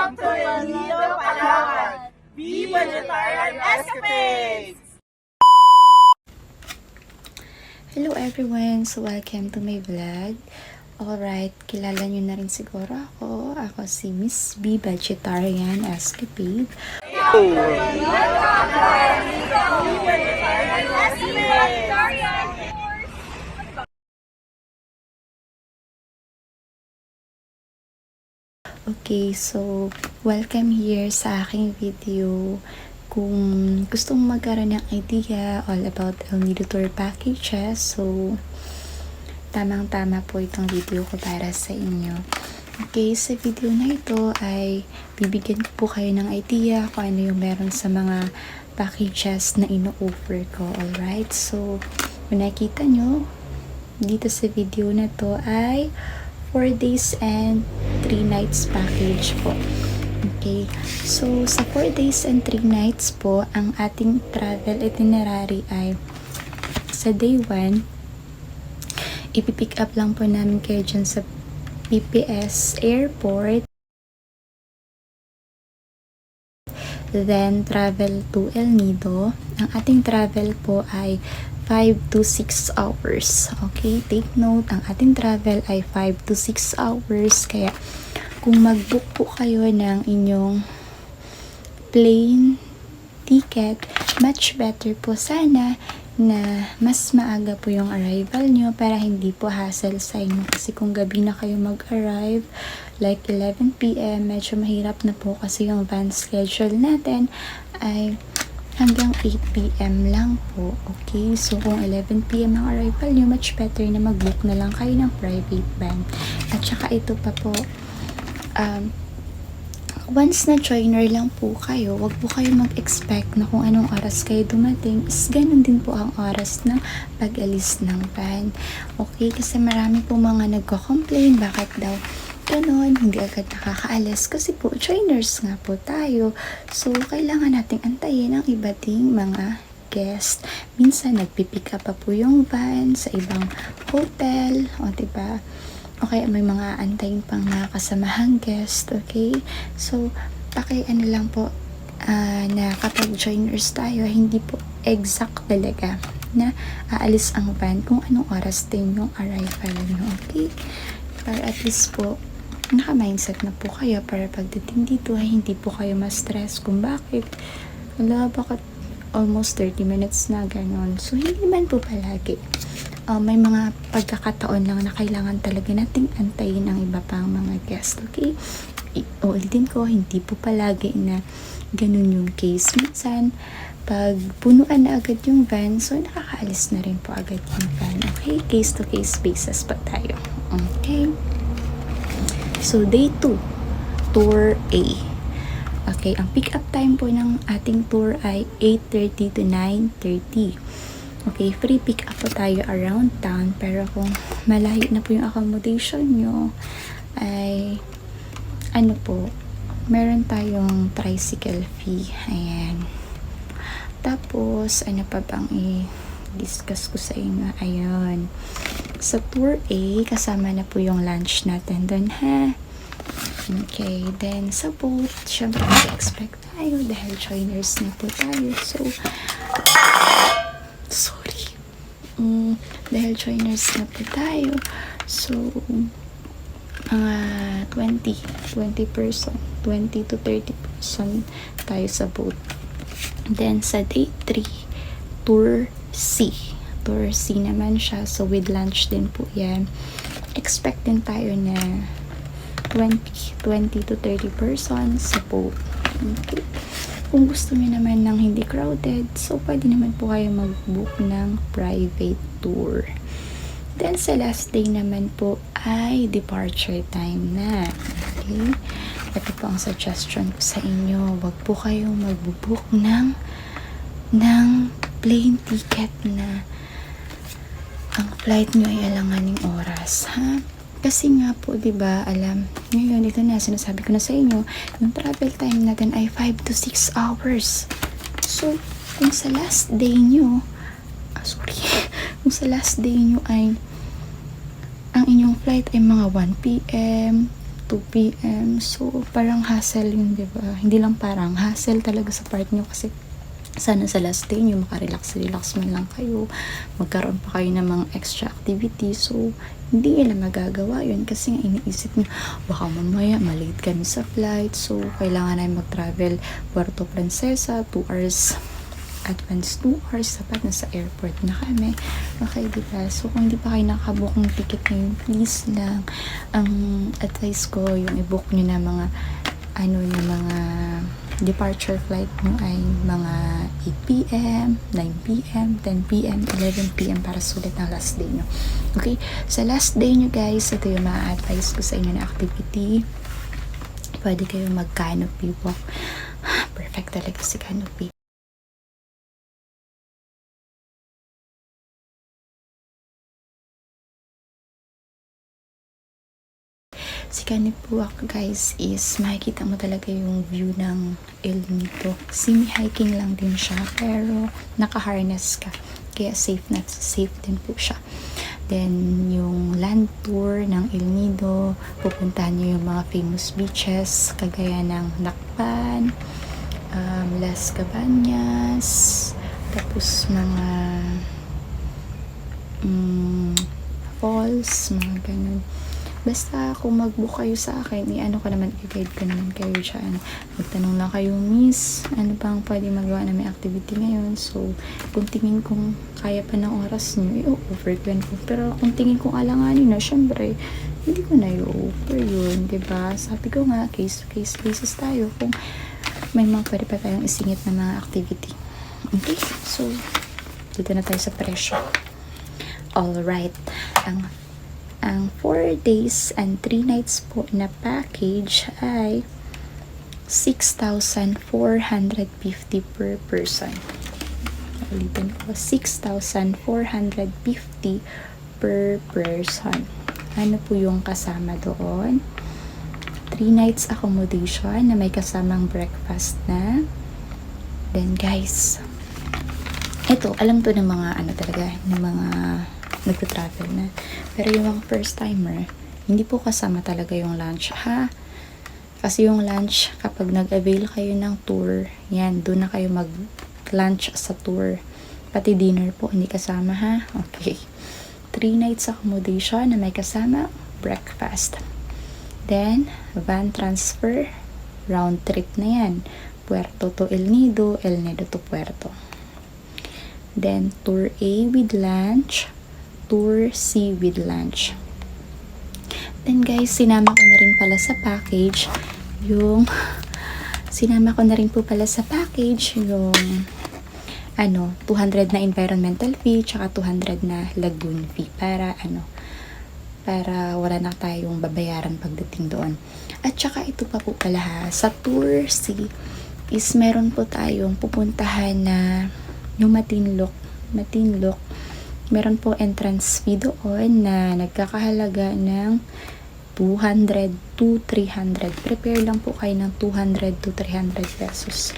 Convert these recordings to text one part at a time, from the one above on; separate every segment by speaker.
Speaker 1: Welcome to El Nido, Palawan! Be Vegetarian Escapades!
Speaker 2: Hello everyone! So welcome to my vlog. Alright, kilala nyo na rin siguro ako. Ako si Miss B Vegetarian Escapade. Okay, so welcome here sa aking video. Kung gusto mong magkaroon ng idea all about El Nido Tour Packages, so tamang-tama po itong video ko para sa inyo. Okay, sa video na ito ay bibigyan ko po kayo ng idea kung ano yung meron sa mga packages na ino-offer ko. Alright, so kung nakita nyo dito sa video na to ay 4 days and 3 nights package po. Okay, so sa 4 days and 3 nights po, ang ating travel itinerary ay sa day 1, ipipick up lang po namin kayo dyan sa PPS Airport. Then, travel to El Nido. Ang ating travel po ay 5 to 6 hours. Okay, take note, ang ating travel ay 5 to 6 hours. Kaya, kung mag-book po kayo ng inyong plane ticket, much better po sana na mas maaga po yung arrival nyo para hindi po hassle sa inyo. Kasi kung gabi na kayo mag-arrive, like 11 PM, medyo mahirap na po kasi yung van schedule natin ay hanggang 8 PM lang po. Okay, so kung 11 PM ang arrival nyo, much better na mag-book na lang kayo ng private van. At saka ito pa po, once na joiner lang po kayo, wag po kayo mag-expect na kung anong oras kayo dumating, is ganun din po ang oras ng pag-alis ng van. Okay, kasi marami po mga nagko-complain, bakit daw ganun, hindi agad nakakaalis, kasi po joiners nga po tayo. So, kailangan nating antayin ang iba ding mga guest. Minsan, nagpipick up pa po yung van sa ibang hotel, o diba? Okay, may mga antayin pang mga kasamahang guest, okay? So, ano lang po, na kapag joiners tayo, hindi po exact talaga na aalis ang van kung anong oras din yung arrival nyo, okay? Para at least po, naka-mindset na po kayo para pagdating dito ay hindi po kayo ma-stress kung bakit. Bakit almost 30 minutes na ganon. So, hindi man po palagi. May mga pagkakataon lang na kailangan talaga nating antayin ang iba pang mga guest, okay? Ulitin ko, hindi po palagi na ganun yung case. Minsan, pag punuan na agad yung van, so nakakaalis na rin po agad yung van, okay? Case to case basis pa tayo, okay? So, day 2, Tour A. Okay, ang pick up time po ng ating tour ay 8:30 to 9:30. Okay, free pick up po tayo around town, pero kung malayo na po yung accommodation nyo, ay ano po, meron tayong tricycle fee. Ayan. Tapos, ano pa bang i-discuss ko sa inyo? Ayun. Sa Tour A, kasama na po yung lunch natin doon, ha? Okay, then sa boat, syempre mag-expect tayo dahil joiners na po tayo. So, dahil joiners na po tayo, so mga 20 person, 20 to 30 person tayo sa boat. Then sa day 3, Tour C. Tour C naman siya, so with lunch din po yan. Expect din tayo na 20 to 30 persons sa boat. Okay. Kung gusto niyo naman ng hindi crowded, so pwede naman po kayo mag-book ng private tour. Then sa last day naman po ay departure time na. Okay? Ito po ang suggestion ko sa inyo. Wag po kayong mag-book ng plane ticket na ang flight nyo ay alanganing oras, ha? Kasi nga po, 'di ba, ngayon ito na sinasabi ko na sa inyo, yung travel time natin ay 5 to 6 hours. So, kung sa last day nyo, kung sa last day nyo ay ang inyong flight ay mga 1 PM, 2 p.m. So, parang hassle yun, diba? Hindi lang parang, hassle talaga sa part nyo kasi sana sa last day nyo makarelax man lang kayo, magkaroon pa kayo ng mga extra activity. So, hindi nila magagawa yun kasi nga iniisip nyo, baka mamaya malate kami sa flight. So, kailangan na mag-travel Puerto Princesa, 2 hours advance 2 hours, sapat na sa airport na kami. Okay, diba? So, kung hindi pa kayo nakabook ng ticket ngayon, please lang, ang advice ko, yung i-book nyo na mga, yung mga departure flight mo ay mga 8 p.m., 9 p.m., 10 p.m., 11 p.m. para sulit ang last day nyo. Okay? Sa last day nyo, guys, ito yung ma-advise ko sa inyo na activity. Pwede kayo mag-canopy walk. Perfect talaga si canopy. Si canopy walk, guys, is makikita mo talaga yung view ng El Nido. Semi-hiking lang din siya, pero naka-harness ka. Kaya safe din po siya. Then, yung land tour ng El Nido, pupuntahan nyo yung mga famous beaches, kagaya ng Nakpan, Las Cabañas, tapos mga falls, mga ganun. Basta kung mag-book kayo sa akin, i-guide ko naman kayo dyan. Magtanong lang kayo, miss, ano bang pwede magawa na may activity ngayon? So, kung tingin kong kaya pa ng oras nyo, i-offer ko yan po. Pero kung tingin kong alanganin na, syempre, hindi ko na i-offer yun, diba? Sabi ko nga, case-to-case basis tayo kung may mga pwede pa tayong isingit na mga activity. Okay? So, dito na tayo sa presyo. Alright. Ang 4 days and 3 nights po na package ay 6,450 per person. Ulitin ko, 6,450 per person. Ano po yung kasama doon? 3 nights accommodation na may kasamang breakfast na. Then guys, ito, alam to ng mga ng mga nagta-travel na. Pero yung mga first timer, hindi po kasama talaga yung lunch, ha? Kasi yung lunch, kapag nag-avail kayo ng tour, yan, doon na kayo mag-lunch sa tour. Pati dinner po, hindi kasama, ha? Okay. 3 nights accommodation na may kasama breakfast. Then, van transfer, round trip na yan. Puerto to El Nido to Puerto. Then, tour A with lunch, tour C with lunch. Then guys, sinama ko na rin pala sa package yung 200 na environmental fee tsaka 200 na lagoon fee para wala na tayong babayaran pagdating doon. At tsaka ito pa po pala, ha, sa tour C is meron po tayong pupuntahan na yung Matinloc. Meron po entrance fee doon na nagkakahalaga ng 200 to 300. Prepare lang po kayo ng 200 to 300 pesos.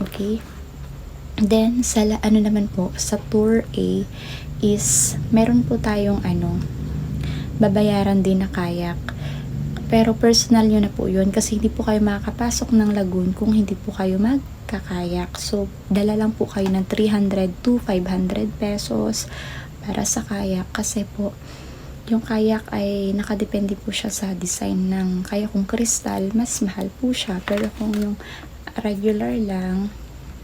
Speaker 2: Okay? Then, sa naman po, sa Tour A is meron po tayong babayaran din na kayak. Pero personal nyo na po yun kasi hindi po kayo makakapasok ng lagoon kung hindi po kayo magkakayak. So, dala lang po kayo ng 300 to 500 pesos para sa kayak kasi po yung kayak ay nakadepende po siya sa design ng kayak. Kung crystal, mas mahal po siya. Pero kung yung regular lang,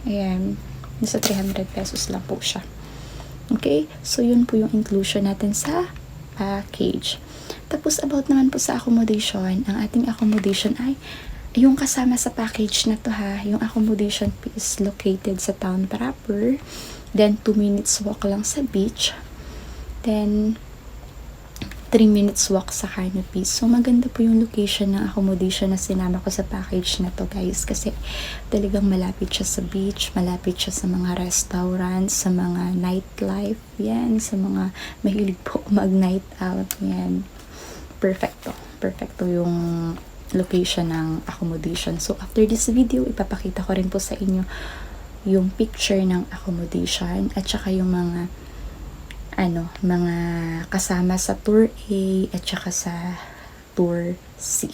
Speaker 2: ayan, nasa 300 pesos lang po siya. Okay? So, yun po yung inclusion natin sa package. Tapos, about naman po sa accommodation, ang ating accommodation ay yung kasama sa package na to, ha. Yung accommodation is located sa town proper. Then, 2 minutes walk lang sa beach. Then, 3 minutes walk sa canopy. So, maganda po yung location ng accommodation na sinama ko sa package na to, guys. Kasi, talagang malapit siya sa beach, malapit siya sa mga restaurants, sa mga nightlife, yan, sa mga mahilig po mag-night out, yan. Perfecto yung location ng accommodation. So, after this video, ipapakita ko rin po sa inyo yung picture ng accommodation at saka yung mga mga kasama sa Tour A at saka sa Tour C.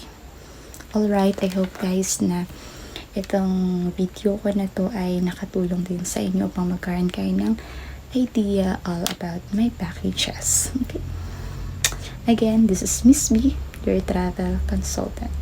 Speaker 2: Alright, I hope guys na itong video ko na to ay nakatulong din sa inyo upang magkaroon kayo ng idea all about my packages. Okay. Again, this is Miss B, your travel consultant.